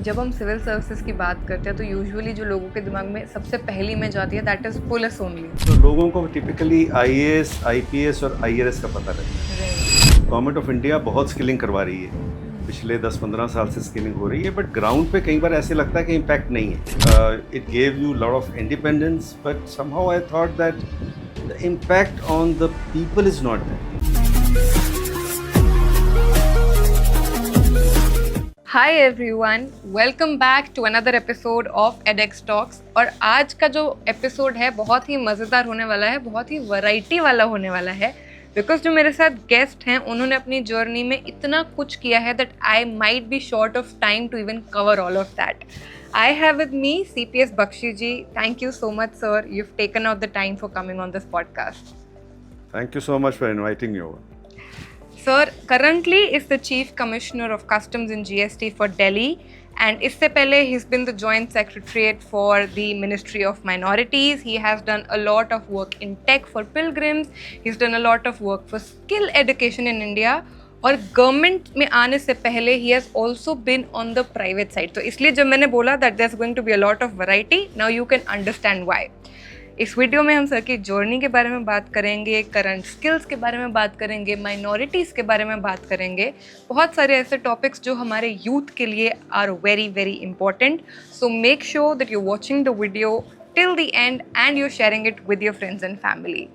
जब हम civil services की बात करते हैं तो यूजुअली जो लोगों के दिमाग में सबसे पहली में जाती है दैट इज पुलिस ओनली। तो लोगों को टिपिकली आईएएस, आईपीएस और आईआरएस का पता रहता है। गवर्नमेंट ऑफ इंडिया बहुत स्किलिंग करवा रही है, पिछले 10-15 साल से स्किलिंग हो रही है, बट ग्राउंड पे कई बार ऐसे लगता है कि इम्पैक्ट नहीं है। It gave you lot of independence, but somehow I thought that the impact on the people is not that. Hi everyone, welcome back to another episode of edX Talks। और आज का जो एपिसोड है बहुत ही मज़ेदार होने वाला है, बहुत ही वैरायटी वाला होने वाला है, बिकॉज जो मेरे साथ गेस्ट हैं उन्होंने अपनी जर्नी में इतना कुछ किया है that I might be short of time to even cover all of that. I have with me CPS Bakshi ji. Thank you so much sir, you have taken out the time for coming on this podcast. Thank you so much for inviting me over. Sir currently is the Chief Commissioner of Customs and GST for Delhi, and इससे पहले he's been the Joint Secretariat for the Ministry of Minorities. He has done a lot of work in tech for pilgrims. He's done a lot of work for skill education in India. और government में आने से पहले he has also been on the private side. तो इसलिए जब मैंने बोला that there's going to be a lot of variety, now you can understand why. इस वीडियो में हम सर की जर्नी के बारे में बात करेंगे, करंट स्किल्स के बारे में बात करेंगे, माइनॉरिटीज़ के बारे में बात करेंगे, बहुत सारे ऐसे टॉपिक्स जो हमारे यूथ के लिए are very very important. So make sure that you watching the video till the end and you sharing it with your friends and family.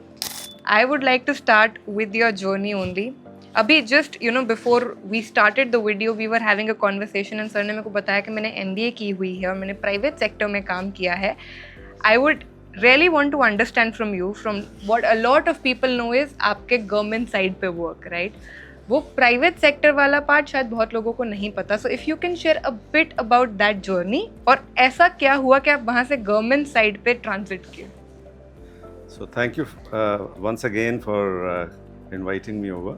I would like to start with your journey only. अभी just before we started the video we were having a conversation and sir ने मेरे को बताया कि मैंने MBA की हुई है और मैंने प्राइवेट सेक्टर में काम किया है। I would really want to understand from you, from what a lot of people know is आपके गवर्नमेंट साइड पे वर्क, राइट? वो प्राइवेट सेक्टर वाला पार्ट शायद बहुत लोगों को नहीं पता। So if you can share a bit about that journey, और ऐसा क्या हुआ कि आप वहाँ से गवर्नमेंट साइड पे ट्रांजिट किए? So thank you once again for inviting me over.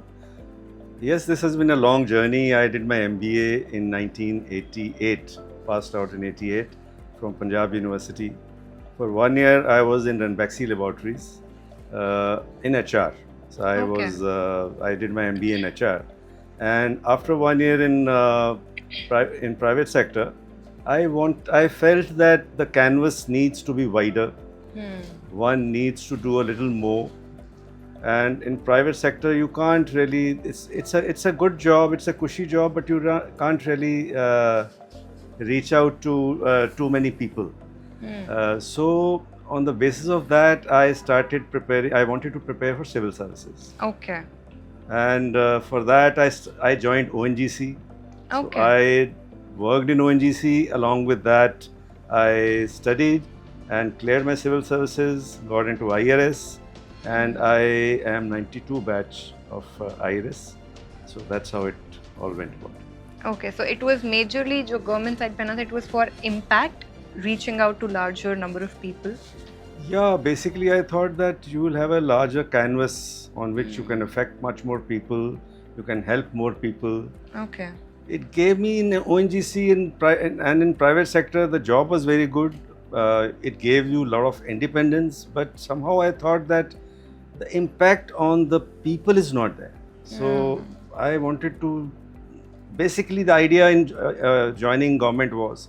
Yes, this has been a long journey. I did my MBA in 1988, passed out in 88 from Punjab University. For 1 year, I was in Ranbaxy Laboratories in HR. So I did my MBA in HR, and after 1 year in private sector, I felt that the canvas needs to be wider. One needs to do a little more, and in private sector, you can't really. It's a good job. It's a cushy job, but you can't really reach out to too many people. So on the basis of that, I started preparing. I wanted to prepare for civil services. Okay. And for that, I joined ONGC. Okay. So I worked in ONGC. Along with that, I studied and cleared my civil services. Got into IRS, and I am 92 batch of IRS. So that's how it all went about. Okay. So it was majorly जो government side पे ना था, it was for impact, reaching out to larger number of people. Yeah, basically I thought that you will have a larger canvas on which you can affect much more people, you can help more people. Okay. It gave me in ONGC and in private sector, the job was very good. It gave you a lot of independence, but somehow I thought that the impact on the people is not there. So I wanted to, basically the idea in joining government was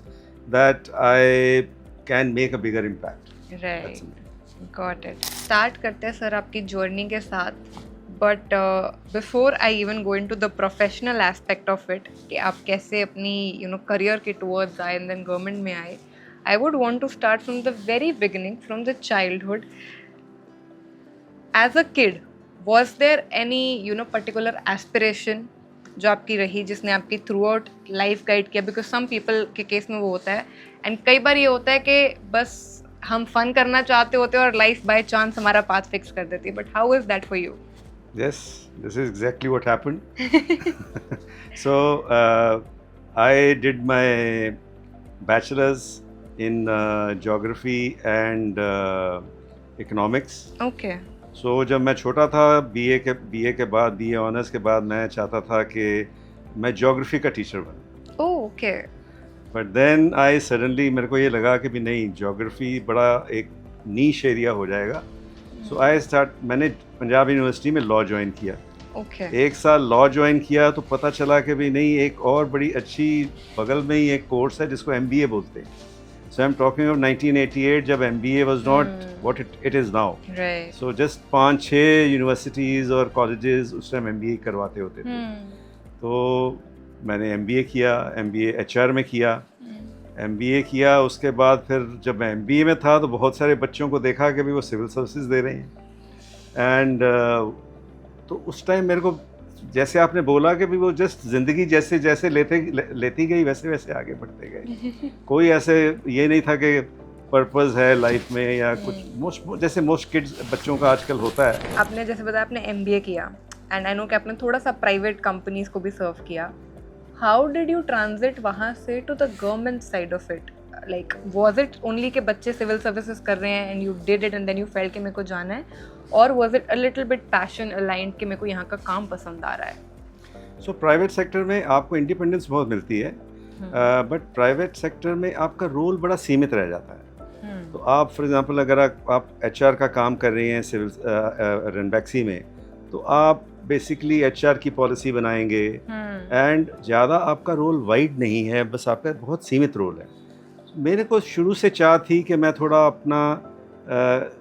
that I can make a bigger impact. Right. Got it. Start करते हैं sir आपकी journey के साथ, but before I even go into the professional aspect of it कि आप कैसे अपनी career के टुवर्ड्स आए एंड देन गवर्नमेंट में आए, I would want to start from the very beginning, from the childhood. As a kid, was there any particular aspiration जो आपकी रही, जिसने आपकी थ्रू आउट लाइफ गाइड किया? बिकॉज सम पीपल के केस में वो होता है, एंड कई बार ये होता है कि बस हम फन करना चाहते होते हैं और लाइफ बाय चांस हमारा पाथ फिक्स कर देती है, but how is that for you? Yes, this is exactly what happened. So I did my bachelor's in geography and economics. Okay. So जब मैं छोटा था, BA के बाद, BA ऑनर्स के बाद मैं चाहता था कि मैं ज्योग्राफी का टीचर बनूं। Oh, okay. But then I suddenly, मेरे को ये लगा कि भी नहीं, ज्योग्राफी बड़ा एक नीश एरिया हो जाएगा। सो मैंने पंजाब यूनिवर्सिटी में लॉ ज्वाइन किया ओके। 1 साल लॉ ज्वाइन किया तो पता चला कि भाई नहीं, एक और बड़ी अच्छी बगल में ही एक कोर्स है जिसको MBA बोलते हैं। सो आई एम टॉकिंग ऑफ 1988, जब MBA was not what it is now. Right. So just 5-6 universities और कॉलेजेस उस टाइम MBA करवाते होते थे। तो मैंने MBA किया, MBA HR में किया। MBA किया, उसके बाद फिर जब मैं MBA में था तो बहुत सारे बच्चों को देखा कि भाई वो सिविल सर्विसेज दे रहे हैं। एंड तो उस टाइम मेरे को, जैसे आपने बोला कि भाई वो जस्ट ज़िंदगी जैसे जैसे लेती गई वैसे वैसे आगे बढ़ते गए। कोई ऐसे ये नहीं था कि पर्पस है लाइफ में या कुछ, जैसे मोस्ट किड्स बच्चों का आजकल होता है। आपने जैसे बताया आपने MBA किया एंड आई नो कि आपने थोड़ा सा प्राइवेट कंपनीज को भी सर्व किया। हाउ डिड यू ट्रांजिट वहाँ से to the government side of it? Like was it only कि बच्चे सिविल सर्विसेज कर रहे हैं and you did it and then you felt कि मेरे को जाना है, और was it a little bit passion aligned कि मेरे को यहाँ का काम पसंद आ रहा है? सो प्राइवेट सेक्टर में आपको इंडिपेंडेंस बहुत मिलती है, बट प्राइवेट सेक्टर में आपका रोल बड़ा सीमित रह जाता है। तो आप फॉर एग्जांपल अगर आप HR का काम कर रही हैं सिविल रनबैक्सी में, तो आप बेसिकली HR की पॉलिसी बनाएंगे एंड ज़्यादा आपका रोल वाइड नहीं है, बस आपका बहुत सीमित रोल है। मेरे को शुरू से चाह थी कि मैं थोड़ा अपना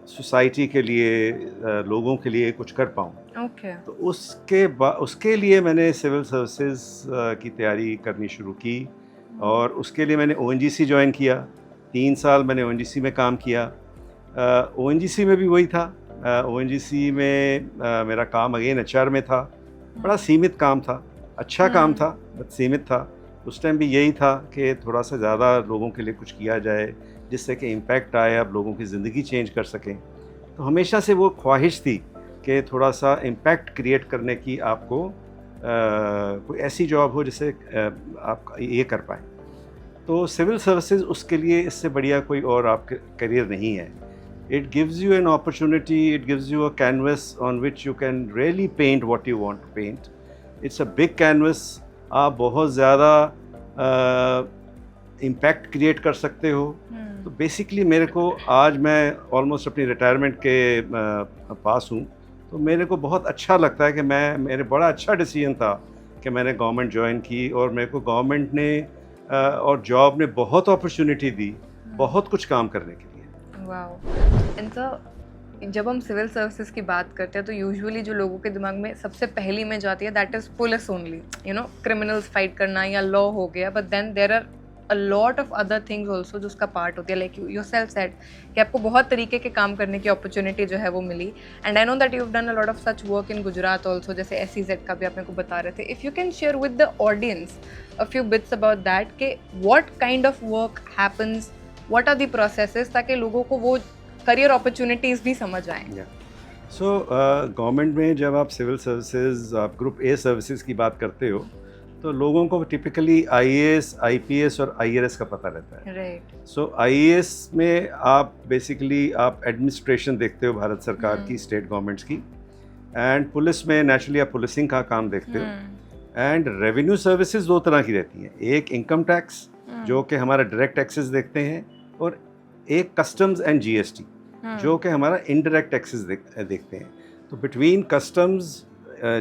सोसाइटी के लिए, लोगों के लिए कुछ कर पाऊँ। ओके। तो उसके लिए मैंने सिविल सर्विसेज की तैयारी करनी शुरू की, और उसके लिए मैंने ONGC ज्वाइन किया। 3 साल मैंने ONGC में काम किया। ONGC में भी वही था। ONGC में मेरा काम अगेन HR में था। बड़ा सीमित काम था, अच्छा काम था बट सीमित था। उस टाइम भी यही था कि थोड़ा सा ज़्यादा लोगों के लिए कुछ किया जाए जिससे कि इम्पैक्ट आए, आप लोगों की ज़िंदगी चेंज कर सकें। तो हमेशा से वो ख्वाहिश थी कि थोड़ा सा इम्पैक्ट क्रिएट करने की आपको कोई ऐसी जॉब हो जिससे आप ये कर पाएँ। तो सिविल सर्विसेज उसके लिए इससे बढ़िया कोई और आपके करियर नहीं है। It gives you an opportunity, it gives you a canvas on which you can really paint what you want to paint. It's a big canvas. आप बहुत ज़्यादा इम्पैक्ट क्रिएट कर सकते हो। तो बेसिकली मेरे को, आज मैं ऑलमोस्ट अपनी रिटायरमेंट के पास हूँ, तो मेरे को बहुत अच्छा लगता है कि मेरे बड़ा अच्छा डिसीजन था कि मैंने गवर्नमेंट ज्वाइन की, और मेरे को गवर्नमेंट ने और जॉब ने बहुत अपॉर्चुनिटी दी, बहुत कुछ काम करने के लिए। वाओ। एंड सर, जब हम सिविल सर्विसेज की बात करते हैं तो यूजुअली जो लोगों के दिमाग में सबसे पहली में जाती है that is police only, you know, criminals fight करना या लॉ हो गया, but then there are a lot of other things also जो उसका पार्ट होती है। लाइक यू योरसेल्फ सेड कि आपको बहुत तरीके के काम करने की अपॉर्चुनिटी जो है वो मिली, and I know that you have done a lot of such work in Gujarat also, जैसे SEZ का भी आप मेरे को बता रहे थे। If you can share with the audience a few bits about that कि what kind of work happens, what are the processes, ताकि लोगों को वो करियर अपॉर्चुनिटीज़ भी समझ आएँ। सो गवर्नमेंट में जब आप सिविल सर्विसेज, आप ग्रुप A सर्विसेज की बात करते हो, तो लोगों को टिपिकली IAS, IPS और IRS का पता रहता है। राइट। सो IAS में आप बेसिकली आप एडमिनिस्ट्रेशन देखते हो भारत सरकार की, स्टेट गवर्नमेंट्स की, एंड पुलिस में नेचुरली आप पुलिसिंग का काम देखते हो। एंड रेवेन्यू सर्विसेज 2 तरह की रहती हैं, एक इनकम टैक्स जो कि हमारा डायरेक्ट टैक्सेस देखते हैं, और एक कस्टम्स एंड GST जो कि हमारा इनडायरेक्ट टैक्सेस देखते हैं। तो बिटवीन कस्टम्स,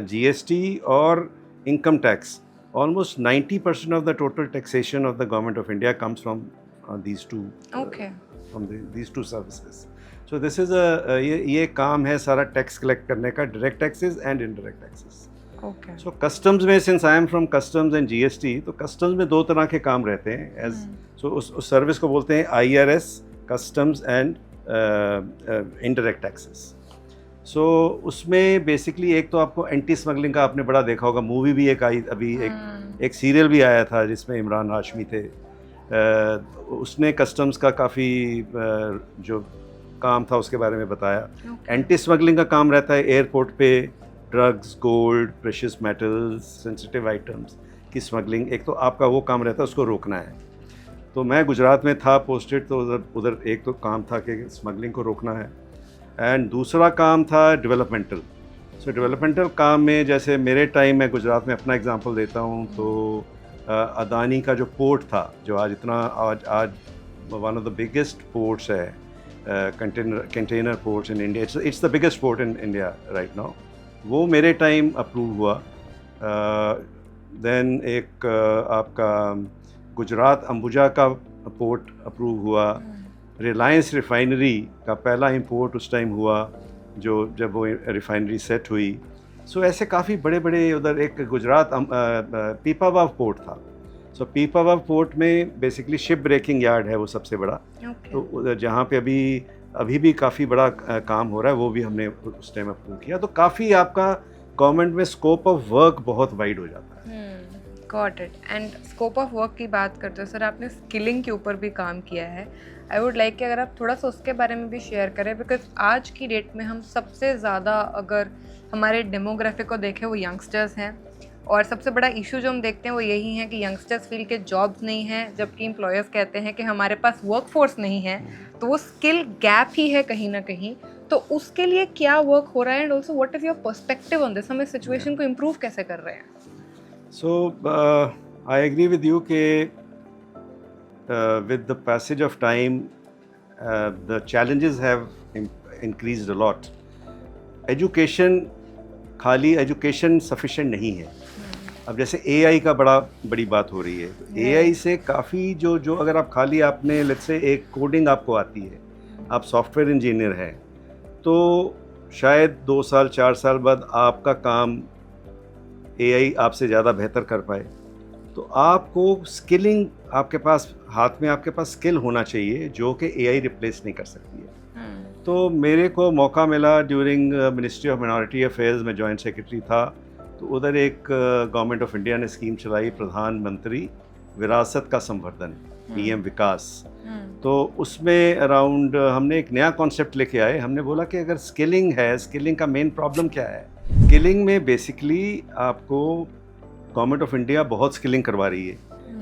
GST और income tax, almost 90% of the total taxation of the government of India comes from these two these two services. So this is ये काम है सारा टैक्स कलेक्ट करने का, direct taxes and indirect taxes. Okay. So customs में, since I am from customs and GST, तो customs में 2 तरह के काम रहते हैं एज सो उस सर्विस को बोलते हैं IRS, customs and indirect taxes. So उसमें बेसिकली एक तो आपको एंटी स्मगलिंग का आपने बड़ा देखा होगा, मूवी भी एक आई अभी, एक सीरियल भी आया था जिसमें इमरान हाशमी थे। उसने कस्टम्स का काफ़ी जो काम था उसके बारे में बताया। एंटी स्मगलिंग का काम रहता है एयरपोर्ट पे drugs, gold, precious metals, sensitive items की स्मगलिंग, एक तो आपका वो काम रहता है, उसको रोकना है। तो मैं गुजरात में था पोस्टेड, तो उधर एक तो काम था कि स्मगलिंग को रोकना है, एंड दूसरा काम था डेवलपमेंटल। सो डेवलपमेंटल काम में, जैसे मेरे टाइम में गुजरात में अपना एग्जांपल देता हूँ, तो अदानी का जो पोर्ट था, जो आज one of the biggest ports है, container ports in India, it's the biggest port in India right now. वो मेरे टाइम अप्रूव हुआ। देन एक आपका गुजरात अंबुजा का पोर्ट अप्रूव हुआ। रिलायंस रिफाइनरी का पहला इंपोर्ट उस टाइम हुआ जब वो रिफाइनरी सेट हुई। सो ऐसे काफ़ी बड़े बड़े, उधर एक गुजरात पीपावाव पोर्ट था। सो पीपावाव पोर्ट में बेसिकली शिप ब्रेकिंग यार्ड है वो सबसे बड़ा। तो उधर जहाँ पे अभी भी काफ़ी बड़ा काम हो रहा है, वो भी हमने उस टाइम अप्रूव किया। तो काफ़ी आपका गवर्नमेंट में स्कोप ऑफ वर्क बहुत वाइड हो जाता है। Got it. And scope of work की बात करते हो सर, आपने स्किलिंग के ऊपर भी काम किया है। आई वुड लाइक कि अगर आप थोड़ा सा उसके बारे में भी शेयर करें, बिकॉज आज की डेट में हम सबसे ज़्यादा अगर हमारे डेमोग्राफिक को देखें वो यंगस्टर्स हैं, और सबसे बड़ा इशू जो हम देखते हैं वो यही है कि यंगस्टर्स फील के जॉब्स नहीं हैं, जबकि एम्प्लॉयर्स कहते हैं कि हमारे पास वर्कफोर्स नहीं है। तो वो स्किल गैप ही है कहीं ना कहीं। तो उसके लिए क्या वर्क हो रहा है, and also what is your perspective on this? हम इस सिचुएशन को इम्प्रूव कैसे कर रहे हैं? So, I agree with you कि with the passage of time, the challenges have increased a lot. Education, खाली एजुकेशन सफिशेंट नहीं है। अब जैसे AI का बड़ी बात हो रही है, तो AI से काफ़ी जो अगर आप खाली आपने लेट्स से एक कोडिंग आपको आती है, आप सॉफ्टवेयर इंजीनियर हैं, तो शायद 2 साल 4 साल बाद आपका काम AI आपसे ज़्यादा बेहतर कर पाए। तो आपको स्किलिंग, आपके पास हाथ में आपके पास स्किल होना चाहिए जो कि AI रिप्लेस नहीं कर सकती है। तो मेरे को मौका मिला during ministry of minority affairs में जॉइंट सेक्रेटरी था। तो उधर एक गवर्नमेंट ऑफ इंडिया ने स्कीम चलाई, प्रधानमंत्री विरासत का संवर्धन, PM विकास। तो उसमें अराउंड हमने एक नया कॉन्सेप्ट लेके आए। हमने बोला कि अगर स्किलिंग है, स्किलिंग का मेन प्रॉब्लम क्या है? स्किलिंग में बेसिकली आपको गवर्नमेंट ऑफ इंडिया बहुत स्किलिंग करवा रही है,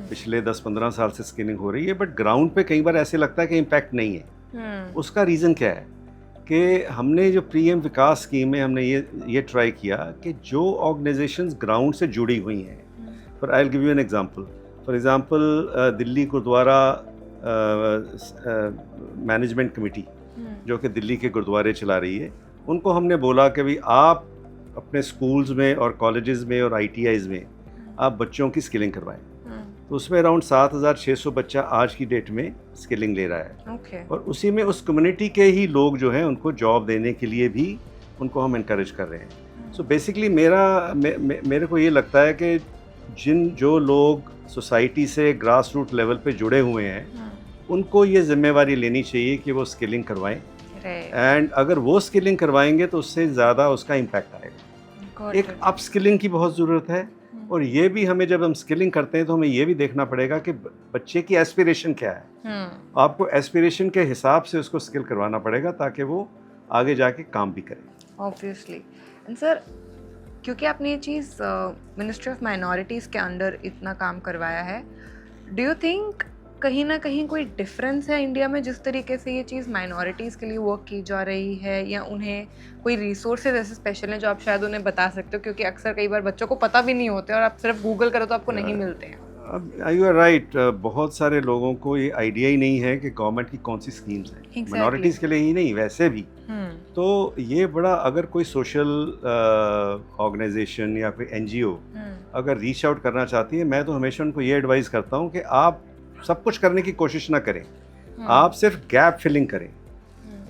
पिछले 10-15 साल से स्किलिंग हो रही है, बट ग्राउंड पे कई बार ऐसे लगता है कि इम्पैक्ट नहीं है। उसका रीज़न क्या है कि हमने जो PM विकास स्कीम में हमने ये ट्राई किया कि जो ऑर्गेनाइजेशंस ग्राउंड से जुड़ी हुई हैं, for I will give you an example. For example Delhi gurdwara management committee जो कि दिल्ली के गुरुद्वारे चला रही है, उनको हमने बोला कि भाई आप अपने स्कूल्स में और कॉलेजेस में और ITIs में आप बच्चों की स्किलिंग करवाएं। तो उसमें अराउंड 7,600 बच्चा आज की डेट में स्किलिंग ले रहा है। और उसी में उस कम्युनिटी के ही लोग जो हैं उनको जॉब देने के लिए भी उनको हम इनकरेज कर रहे हैं। सो बेसिकली मेरे को ये लगता है कि जो लोग सोसाइटी से ग्रास रूट लेवल पे जुड़े हुए हैं, उनको ये जिम्मेवारी लेनी चाहिए कि वो स्किलिंग करवाएं। एंड अगर वो स्किलिंग करवाएंगे तो उससे ज़्यादा उसका इम्पैक्ट आएगा। एक अप स्किलिंग की बहुत ज़रूरत है। और ये भी हमें, जब हम स्किलिंग करते हैं तो हमें ये भी देखना पड़ेगा कि बच्चे की एस्पिरेशन क्या है। आपको एस्पिरेशन के हिसाब से उसको स्किल करवाना पड़ेगा ताकि वो आगे जाके काम भी करे। ऑब्वियसली। एंड सर, क्योंकि आपने ये चीज़ मिनिस्ट्री ऑफ माइनॉरिटीज़ के अंडर इतना काम करवाया है, डू यू थिंक कहीं ना कहीं कोई डिफरेंस है इंडिया में जिस तरीके से ये चीज़ माइनॉरिटीज़ के लिए वर्क की जा रही है, या उन्हें कोई रिसोर्सेज ऐसे स्पेशल हैं जो आप शायद उन्हें बता सकते हो? क्योंकि अक्सर कई बार बच्चों को पता भी नहीं होते और आप सिर्फ गूगल करो तो आपको नहीं मिलते हैं। You are right. बहुत सारे लोगों को ये आइडिया ही नहीं है कि गवर्नमेंट की कौन सी स्कीम्स हैं, माइनॉरिटीज़ के लिए ही नहीं, वैसे भी। तो ये बड़ा, अगर कोई सोशल ऑर्गेनाइजेशन या कोई NGO अगर रीच आउट करना चाहती है, मैं तो हमेशा उनको ये एडवाइस करता हूँ कि आप सब कुछ करने की कोशिश ना करें, आप सिर्फ गैप फिलिंग करें।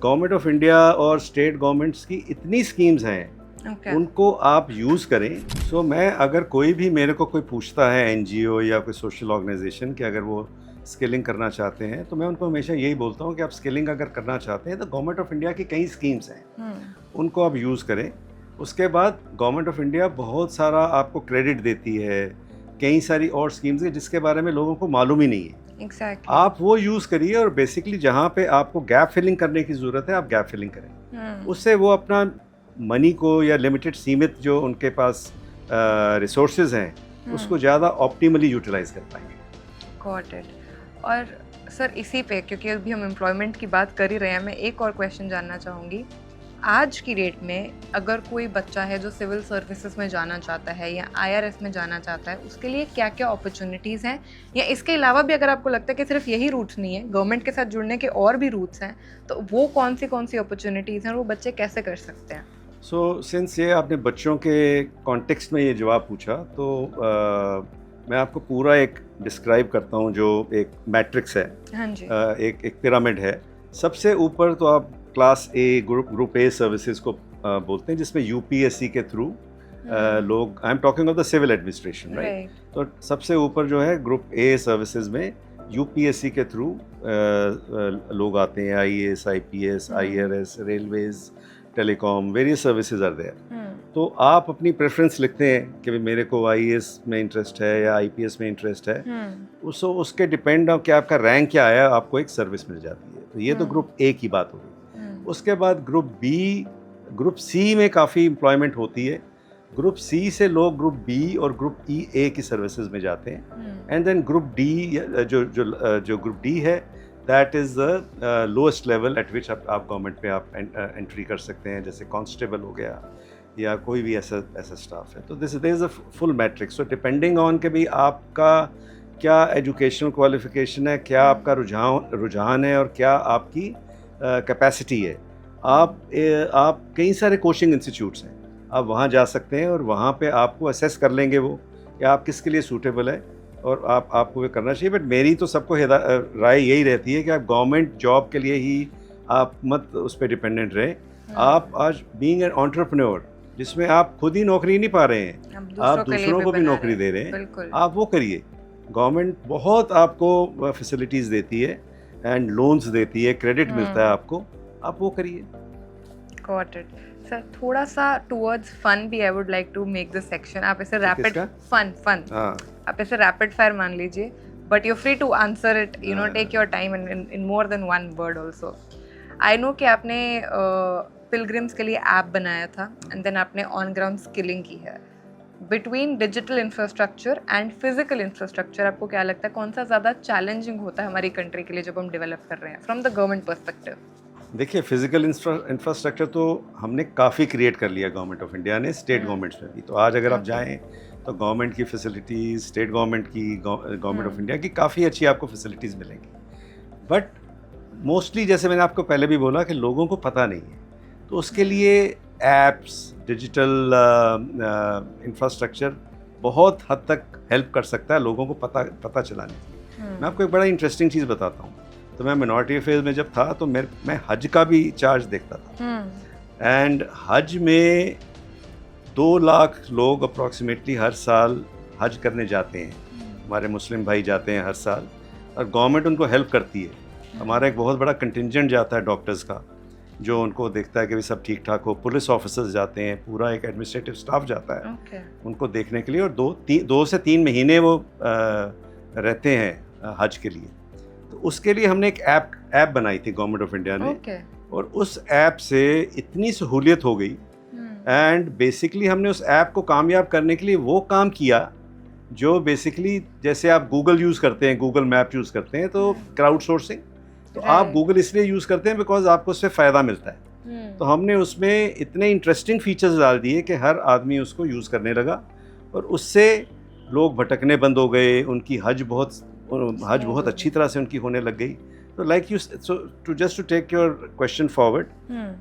गवर्नमेंट ऑफ इंडिया और स्टेट गवर्नमेंट्स की इतनी स्कीम्स हैं, उनको आप यूज़ करें। सो मैं, अगर कोई भी मेरे को कोई पूछता है NGO या कोई सोशल ऑर्गेनाइजेशन कि अगर वो स्किलिंग करना चाहते हैं, तो मैं उनको हमेशा यही बोलता हूँ कि आप स्किलिंग अगर करना चाहते हैं तो गवर्नमेंट ऑफ इंडिया की कई स्कीम्स हैं, उनको आप यूज़ करें। उसके बाद गवर्नमेंट ऑफ इंडिया बहुत सारा आपको क्रेडिट देती है, कई सारी और स्कीम्स है जिसके बारे में लोगों को मालूम ही नहीं है। Exactly. आप वो यूज़ करिए, और बेसिकली जहाँ पे आपको गैप फिलिंग करने की ज़रूरत है, आप गैप फिलिंग करें। उससे वो अपना मनी को या लिमिटेड, सीमित जो उनके पास रिसोर्सेज हैं, उसको ज़्यादा ऑप्टिमली यूटिलाइज कर पाएंगे। Got it. और सर, इसी पे, क्योंकि अभी हम एम्प्लॉयमेंट की बात कर ही रहे हैं, मैं एक और क्वेश्चन जानना चाहूँगी। आज की डेट में अगर कोई बच्चा है जो सिविल सर्विसेज में जाना चाहता है या IRS में जाना चाहता है, उसके लिए क्या क्या अपॉर्चुनिटीज़ हैं, या इसके अलावा भी अगर आपको लगता है कि सिर्फ यही रूट्स नहीं है, गवर्नमेंट के साथ जुड़ने के और भी रूट्स हैं, तो वो कौन सी अपॉर्चुनिटीज़ हैं और वो बच्चे कैसे कर सकते हैं? सो सिंस ये आपने बच्चों के कॉन्टेक्स्ट में ये जवाब पूछा, तो मैं आपको पूरा एक डिस्क्राइब करता हूँ जो एक मैट्रिक्स है। हाँ जी। एक पिरामिड है। सबसे ऊपर तो आप class A group A services को बोलते हैं, जिसमें यूपीएससी के थ्रू लोग, I am talking of the civil administration, right. तो सबसे ऊपर जो है ग्रुप ए सर्विसेज में यूपीएससी के थ्रू लोग आते हैं। IAS, IPS, IRS, railways, telecom, various services are there. तो आप अपनी प्रेफरेंस लिखते हैं कि मेरे को आईएएस में इंटरेस्ट है या आईपीएस में इंटरेस्ट है। उसके डिपेंड ऑन कि आपका रैंक क्या आया, आपको एक सर्विस मिल जाती है। तो ये तो ग्रुप ए की बात होगी। उसके बाद ग्रुप सी में काफ़ी एम्प्लॉयमेंट होती है। ग्रुप सी से लोग ग्रुप बी और ग्रुप ई ए की सर्विसेज में जाते हैं। एंड देन ग्रुप डी, जो ग्रुप डी है, that is the lowest level eight विच आप गवर्नमेंट पे आप एंट्री कर सकते हैं, जैसे कांस्टेबल हो गया या कोई भी ऐसा स्टाफ है। तो this is a full matrix. So depending on कि भाई आपका क्या एजुकेशनल क्वालिफिकेशन है, क्या आपका रुझान है और क्या आपकी कैपेसिटी है। आप कई सारे कोचिंग इंस्टीट्यूट्स हैं, आप वहाँ जा सकते हैं और वहाँ पे आपको असेस कर लेंगे वो कि आप किसके लिए सूटेबल है और आपको वो करना चाहिए। बट मेरी तो सबको राय यही रहती है कि आप गवर्नमेंट जॉब के लिए ही आप मत उस पर डिपेंडेंट रहें। आप आज बीइंग एन एंटरप्रेन्योर, जिसमें आप खुद ही नौकरी नहीं पा रहे हैं, आप दूसरों को भी नौकरी दे रहे हैं, आप वो करिए। गवर्नमेंट बहुत आपको फैसिलिटीज़ देती है एंड लोन्स देती है, क्रेडिट मिलता है आपको, आप वो करिए। Got it. सर थोड़ा सा towards fun भी I would like to make this section. आप इसे rapid fun आप इसे rapid fire मान लीजिए, but you're free to answer it, you know, take your time in more than one word also. I know कि आपने pilgrims के लिए ऐप बनाया था and then आपने on ground skilling की है. Between digital infrastructure and physical infrastructure आपको क्या लगता है कौन सा ज़्यादा challenging होता है हमारी कंट्री के लिए जब हम डेवलप कर रहे हैं from the government perspective? देखिए, फिजिकल इंफ्रास्ट्रक्चर तो हमने काफ़ी क्रिएट कर लिया गवर्नमेंट ऑफ इंडिया ने, स्टेट गवर्नमेंट्स में भी। तो आज अगर आप जाएं तो गवर्नमेंट की फैसिलिटीज़, स्टेट गवर्नमेंट की, गवर्नमेंट ऑफ इंडिया की काफ़ी अच्छी आपको फैसिलिटीज़ मिलेंगी। बट मोस्टली, जैसे मैंने आपको पहले भी बोला, कि लोगों को पता नहीं है। तो उसके लिए ऐप्स, डिजिटल इंफ्रास्ट्रक्चर बहुत हद तक हेल्प कर सकता है लोगों को पता चलाने की। मैं आपको एक बड़ा इंटरेस्टिंग चीज़ बताता हूँ। तो मैं मिनॉरिटी अफेयर्स में जब था तो मैं हज का भी चार्ज देखता था। एंड हज में 2 लाख लोग अप्रॉक्सीमेटली हर साल हज करने जाते हैं। हमारे मुस्लिम भाई जाते हैं हर साल और गवर्नमेंट उनको हेल्प करती है। हमारा एक बहुत बड़ा कंटिंजेंट जाता है डॉक्टर्स का, जो उनको देखता है कि भी सब ठीक ठाक हो। पुलिस ऑफिसर्स जाते हैं, पूरा एक एडमिनिस्ट्रेटिव स्टाफ जाता है उनको देखने के लिए, और 2 से 3 महीने वो रहते हैं हज के लिए। तो उसके लिए हमने एक ऐप बनाई थी गवर्नमेंट ऑफ इंडिया ने। और उस ऐप से इतनी सहूलियत हो गई। एंड बेसिकली हमने उस ऐप को कामयाब करने के लिए वो काम किया जो बेसिकली, जैसे आप गूगल यूज़ करते हैं, गूगल मैप यूज़ करते हैं, तो क्राउड सोर्सिंग। तो आप गूगल इसलिए यूज़ करते हैं बिकॉज आपको उससे फ़ायदा मिलता है। तो हमने उसमें इतने इंटरेस्टिंग फीचर्स डाल दिए कि हर आदमी उसको यूज़ करने लगा और उससे लोग भटकने बंद हो गए। उनकी हज बहुत अच्छी तरह से उनकी होने लग गई। तो like you, so to take your question forward,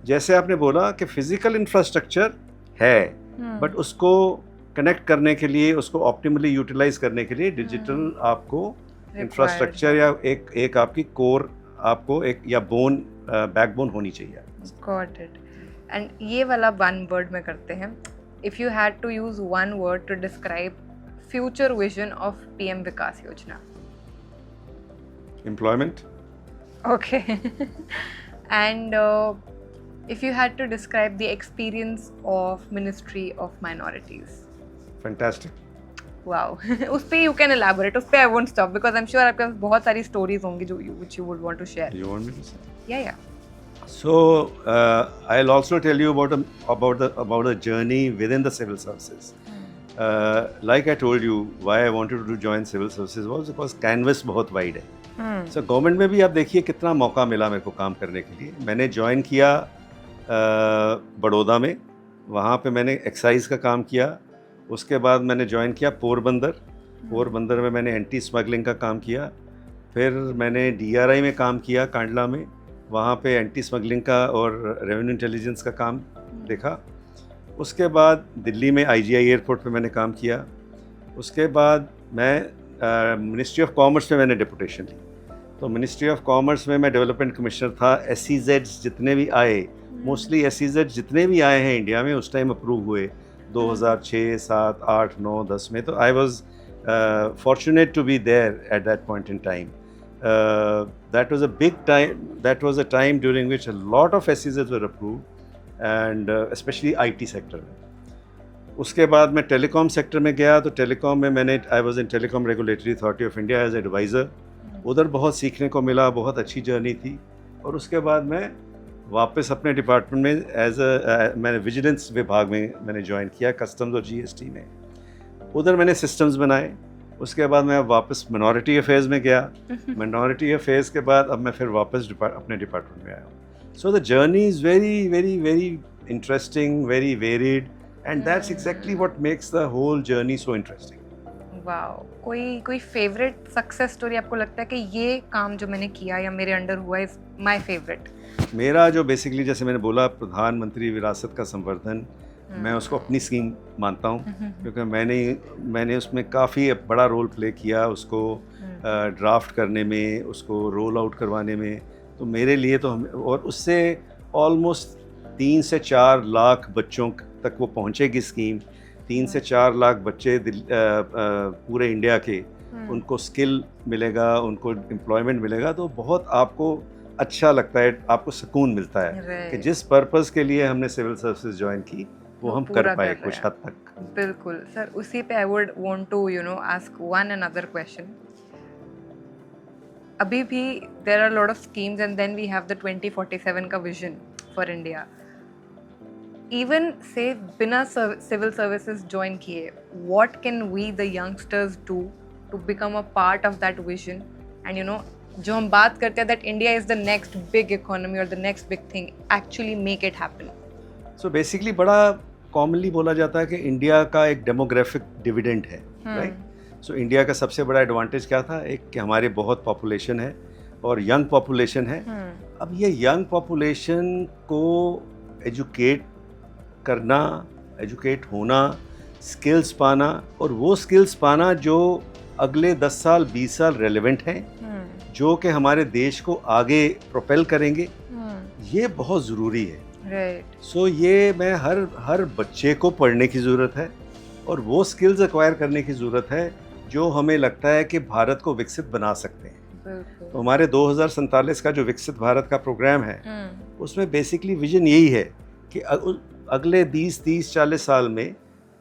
जैसे आपने बोला कि फिजिकल इंफ्रास्ट्रक्चर है, बट उसको कनेक्ट करने के लिए, उसको ऑप्टिमली यूटिलाइज करने के लिए डिजिटल आपको इंफ्रास्ट्रक्चर या एक आपकी कोर, आपको एक या बैकबोन होनी चाहिए। Got it. And ये वाला one word में करते हैं. If you had to use one word to describe future vision of PM Vikas Yojana. Employment. Okay. And if you had to describe the experience of Ministry of Minorities. Fantastic. Wow. उस पे you can elaborate. उस पे I won't stop because I'm sure आपके पास बहुत सारी stories होंगी जो which you would want to share. You want me to say? Yeah. So I'll also tell you about the journey within the civil services. Like I told you, why I wanted to join civil services was because canvas बहुत wide है. So government में भी आप देखिए कितना मौका मिला मेरे को काम करने के लिए। मैंने ज्वाइन किया बड़ौदा में, वहाँ पे मैंने एक्साइज का काम किया। उसके बाद मैंने ज्वाइन किया पोरबंदर में मैंने एंटी स्मगलिंग का काम किया। फिर मैंने DRI में काम किया कांडला में, वहाँ पे एंटी स्मगलिंग का और रेवेन्यू इंटेलिजेंस का काम देखा। उसके बाद दिल्ली में IGI एयरपोर्ट पे मैंने काम किया। उसके बाद मैं मिनिस्ट्री ऑफ कॉमर्स में मैंने डिपुटेशन ली। तो मिनिस्ट्री ऑफ कॉमर्स में मैं डेवलपमेंट कमिश्नर था। SEZs जितने भी आए, मोस्टली SEZ जितने भी आए हैं इंडिया में उस टाइम अप्रूव हुए 2006, 7, 8, 9, 10 में। तो I was fortunate to be there at that point in time. That was a big time. That was a time during which a lot of SEZs were approved, and especially IT sector में। उसके बाद मैं telecom sector में गया। तो telecom में मैंने I was in telecom regulatory authority of India as adviser. उधर बहुत सीखने को मिला, बहुत अच्छी जर्नी थी। और उसके बाद मैं वापस अपने डिपार्टमेंट में मैंने विजिलेंस विभाग में मैंने ज्वाइन किया, कस्टम्स और GST में। उधर मैंने सिस्टम्स बनाए। उसके बाद मैं वापस मिनॉरिटी अफेयर्स में गया। मिनॉरिटी अफेयर्स के बाद अब मैं फिर वापस अपने डिपार्टमेंट में आया हूँ। So the journey is very very very interesting, very varied, and that's exactly what makes the whole journey so interesting. Wow, कोई फेवरेट सक्सेस स्टोरी आपको लगता है कि ये काम जो मैंने किया या मेरे अंडर हुआ इज माय फेवरेट? मेरा जो बेसिकली जैसे मैंने बोला प्रधानमंत्री विरासत का संवर्धन, मैं उसको अपनी स्कीम मानता हूँ, क्योंकि मैंने उसमें काफ़ी बड़ा रोल प्ले किया उसको ड्राफ्ट करने में, उसको रोल आउट करवाने में। तो मेरे लिए तो और उससे ऑलमोस्ट 3 से 4 लाख बच्चों तक वो पहुँचेगी स्कीम। 3 से 4 लाख बच्चे पूरे इंडिया के, उनको स्किल मिलेगा, उनको एम्प्लॉयमेंट मिलेगा। तो बहुत आपको अच्छा लगता है, आपको सुकून मिलता है कि जिस पर्पस के लिए हमने सिविल सर्विसेज ज्वाइन की वो हम कर पाए कुछ हद तक। बिल्कुल सर, उसी पे I would want to ask one another question. अभी भी there are lot of schemes and then we have the 2047 का विजन फॉर इंडिया। इवन से बिना सिविल सर्विसेज ज्वाइन किए, what can we the youngsters do to become a part of that vision? And जो हम बात करते हैं that India is the next big economy और the next big thing, actually make it happen. So basically बड़ा commonly बोला जाता है कि इंडिया का एक डेमोग्राफिक डिविडेंड है, राइट? सो इंडिया का सबसे बड़ा एडवांटेज क्या था? एक कि हमारे बहुत पॉपुलेशन है और यंग पॉपुलेशन है। अब ये यंग पॉपुलेशन को एजुकेट करना, एजुकेट होना, स्किल्स पाना, और वो स्किल्स पाना जो अगले 10 साल 20 साल रेलेवेंट हैं, जो कि हमारे देश को आगे प्रोपेल करेंगे, ये बहुत ज़रूरी है। राइट। सो ये मैं हर बच्चे को पढ़ने की ज़रूरत है और वो स्किल्स एक्वायर करने की ज़रूरत है जो हमें लगता है कि भारत को विकसित बना सकते हैं। तो हमारे 2047 का जो विकसित भारत का प्रोग्राम है, उसमें बेसिकली विजन यही है कि अगले 20, 30, 40 साल में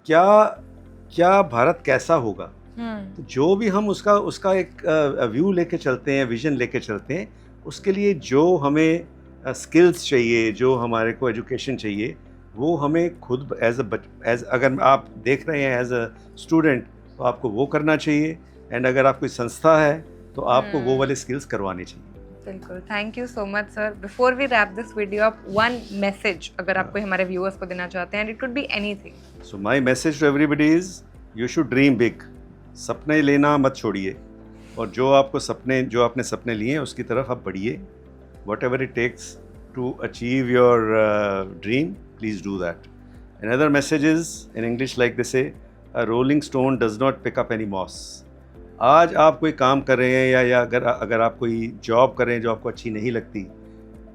क्या भारत कैसा होगा। तो जो भी हम उसका एक व्यू लेके चलते हैं, विजन लेके चलते हैं, उसके लिए जो हमें स्किल्स चाहिए, जो हमारे को एजुकेशन चाहिए, वो हमें खुद एज अगर आप देख रहे हैं एज अ स्टूडेंट, तो आपको वो करना चाहिए। एंड अगर आप कोई संस्था है तो आपको वो वाले स्किल्स करवाने चाहिए। बिल्कुल, thank you so much sir. Before we wrap this video, आप वन मैसेज अगर आपको हमारे व्यूअर्स को देना चाहते हैं, and it could be anything. So my message to everybody is you should dream big. सपने लेना मत छोड़िए, और जो आपने सपने लिए हैं उसकी तरफ आप बढ़िए। Whatever it takes to achieve your dream, please do that. Another message is, in English like they say, a rolling stone does not pick up any moss. आज आप कोई काम कर रहे हैं या अगर आप कोई जॉब कर रहे हैं जो आपको अच्छी नहीं लगती,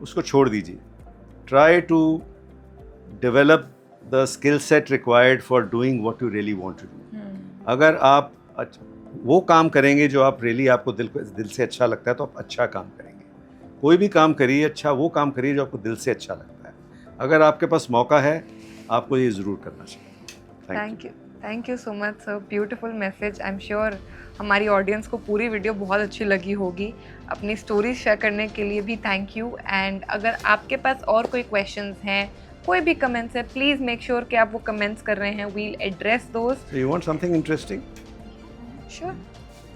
उसको छोड़ दीजिए। Try to develop the skill set required for doing what you really want to do. अगर आप वो काम करेंगे जो आप आपको दिल से अच्छा लगता है, तो आप अच्छा काम करेंगे। कोई भी काम करिए, अच्छा वो काम करिए जो आपको दिल से अच्छा लगता है। अगर आपके पास मौका है, आपको ये ज़रूर करना चाहिए। Thank you so much sir, beautiful message. I am sure हमारी ऑडियंस को पूरी वीडियो बहुत अच्छी लगी होगी। अपनी स्टोरीज शेयर करने के लिए भी थैंक यू। एंड अगर आपके पास और कोई क्वेश्चंस हैं, कोई भी कमेंट्स है, प्लीज़ मेक श्योर कि आप वो कमेंट्स कर रहे हैं। We'll address those. You want something interesting? Sure.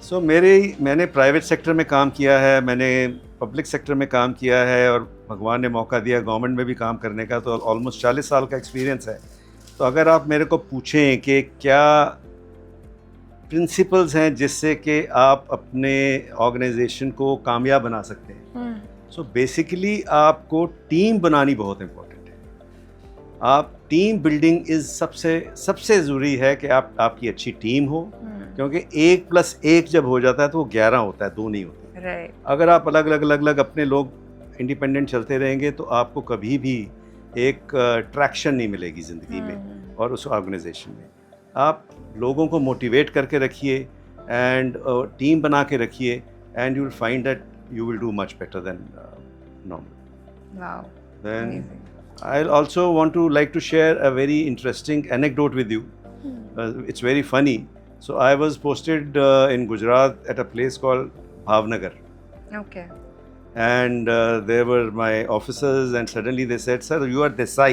So मैंने प्राइवेट सेक्टर में काम किया है, मैंने पब्लिक सेक्टर में काम किया है, और भगवान ने मौका दिया गवर्नमेंट में भी काम करने का, तो ऑलमोस्ट 40 साल का एक्सपीरियंस है। तो अगर आप मेरे को पूछें कि क्या प्रिंसिपल्स हैं जिससे कि आप अपने ऑर्गेनाइजेशन को कामयाब बना सकते हैं, सो बेसिकली आपको टीम बनानी बहुत इम्पोर्टेंट है। आप टीम बिल्डिंग इज सबसे ज़रूरी है कि आपकी अच्छी टीम हो, क्योंकि 1+1 जब हो जाता है तो वो 11 होता है, 2 नहीं होते। राइट। अगर आप अलग अपने लोग इंडिपेंडेंट चलते रहेंगे तो आपको कभी भी एक ट्रैक्शन नहीं मिलेगी ज़िंदगी में और उस ऑर्गेनाइजेशन में। आप लोगों को मोटिवेट करके रखिए एंड टीम बना के रखिए and you will find that you will do much better than normal. Wow. Then Amazing. I'll also want to like to share a very interesting anecdote with you. It's very funny. So I was posted in Gujarat at a place called Bhavnagar, Okay. and there were my officers, and suddenly they said, "Sir, you are Desai."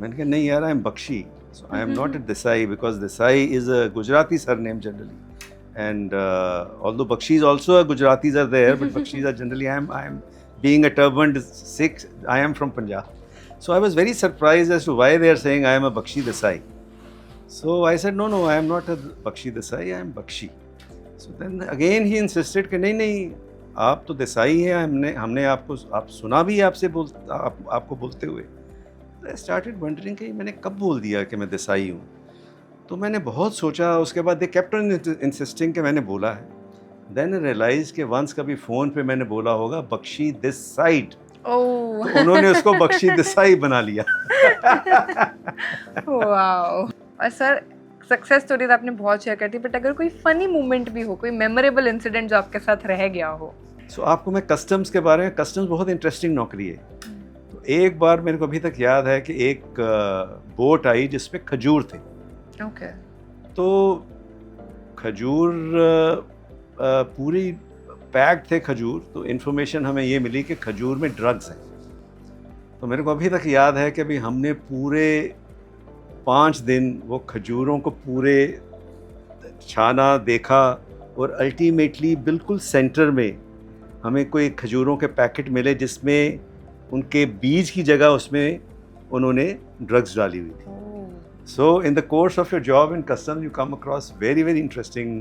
मैंने कहा नहीं यार, I am Bakshi. So I am not a Desai because Desai is a Gujarati surname generally. And although Bakshis also are Gujaratis are there, but Bakshis are generally, I am being a turbaned Sikh, I am from Punjab. So I was very surprised as to why they are saying I am a Bakshi Desai. So I said, no, I am not a Bakshi Desai, I am Bakshi. So then again he insisted कि नहीं आप तो देसाई हैं, हमने आप सुना भी आपसे आपको बोलते हुए। I started wondering कि मैंने कब बोल दिया कि मैं देसाई हूँ। तो मैंने बहुत सोचा, उसके बाद दे केप्ट ऑन इंसिस्टिंग कि मैंने बोला है। देन रियलाइज कि वंस कभी फ़ोन पे मैंने बोला होगा बख्शी दिस साइड, तो उन्होंने उसको बख्शी दिसाई बना लिया। वाओ। और सर, सक्सेस स्टोरीज आपने बहुत शेयर कर दी, बट अगर कोई फनी मोमेंट भी हो, कोई मेमोरेबल इंसिडेंट जो आपके साथ रह गया हो? सो आपको मैं कस्टम्स के बारे में, कस्टम्स बहुत इंटरेस्टिंग नौकरी है। तो एक बार मेरे को अभी तक याद है कि एक बोट आई जिसपे खजूर थे। ओके। तो खजूर पूरी पैक्ड थे खजूर। तो इन्फॉर्मेशन हमें ये मिली कि खजूर में ड्रग्स हैं। तो मेरे को अभी तक याद है कि अभी हमने पूरे 5 दिन वो खजूरों को पूरे छाना, देखा, और अल्टीमेटली बिल्कुल सेंटर में हमें कोई खजूरों के पैकेट मिले जिसमें उनके बीज की जगह उसमें उन्होंने ड्रग्स डाली हुई थी। So in the course of your job in customs, you come across very interesting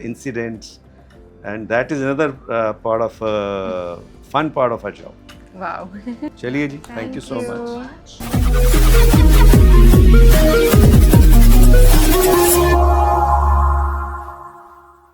incidents, and that is another part of fun part of our job. Wow. चलिए जी, thank you so much.